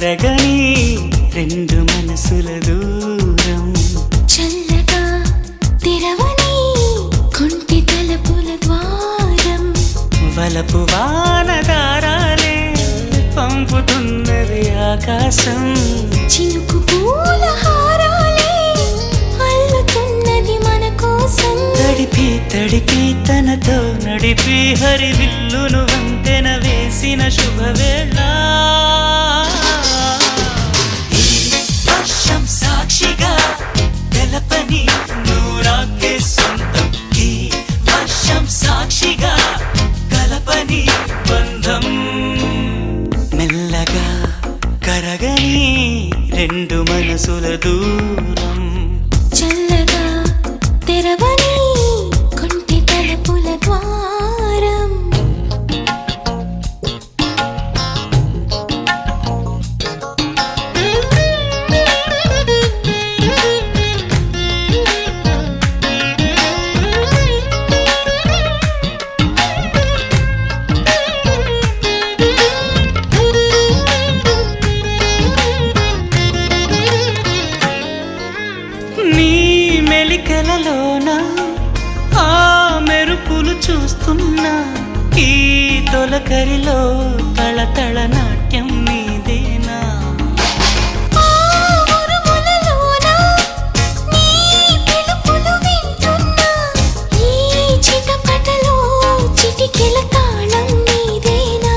కరగని రెండు మనసుల దూరం చల్లగా తెరవని కొంటి తలుపుల ద్వారం వలపు వానదారాలే పంపుతున్నది ఆకాశం చినుకు పూల హారాలే అల్లుతున్నది మన కోసం తడిపి తడిపి తనతో నడిపి హరివిల్లును వంతెన వేసిన శుభవేళ ఈ వర్షం సాక్షిగా తెలపని నూరాకే సొంతం ఈ వర్షం సాక్షిగా కలపని బంధం మెల్లగా కరగని రెండు మనసుల దూరం చల్లగా తెరవని కొంటి తలుపుల ద్వారం నీ మెలికలలోన ఆ మెరుపులు చూస్తున్నా ఈ తొలకరిలో తళతళ నాట్యం నీదేనా ఆ ఉరుములలోన నీ పిలుపులు వింటున్నా ఈ చిటపటలో చిటికెల తాళం నీదేనా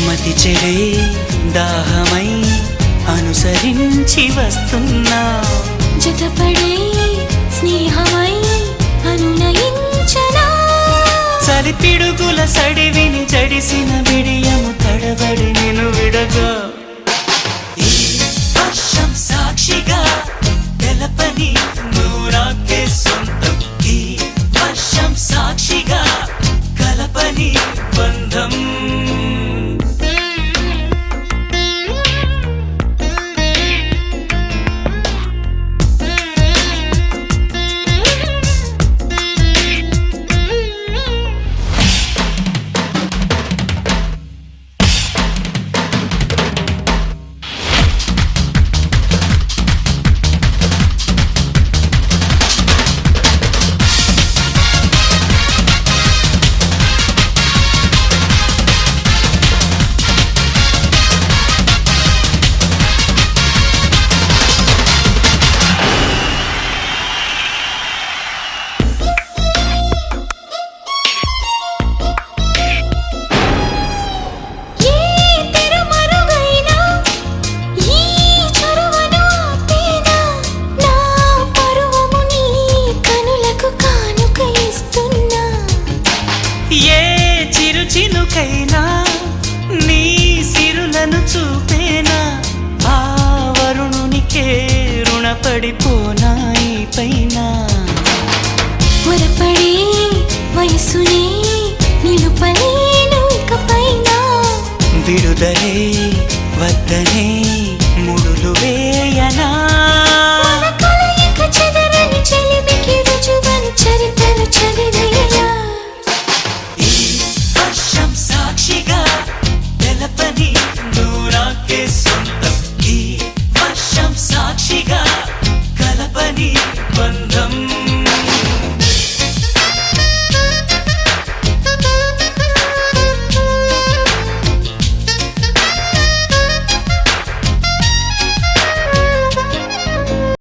మతి చెడే దాహమై అనుసరించి వస్తున్నా జతపడే స్నేహమై అనునయించనా చలి పిడుగుల సడివిని జడిసిన బిడియము తడబడి నిన్ను విడగా ఈ వర్షం సాక్షిగా తెలపని నూరాకే సొంతం ఈ వర్షం సాక్షిగా కలపని బంధం ఏ చిరు చినుకైనా నీ సిరులను చూపేనా ఆ వరుణునికే రుణపడిపోనా ఈ పైన త్వరపడే వయసునే నిలుపలేను ఇకపైన విడుదలే వద్దనే ముడులు వేయనా మన కలయిక చెదరని చెలిమికి రుజువని చరిత్రను చదివేలా ఈ వర్షం సాక్షిగా తెలపని నూరాకే సొంతం ఈ వర్షం సాక్షిగా కలపని బంధం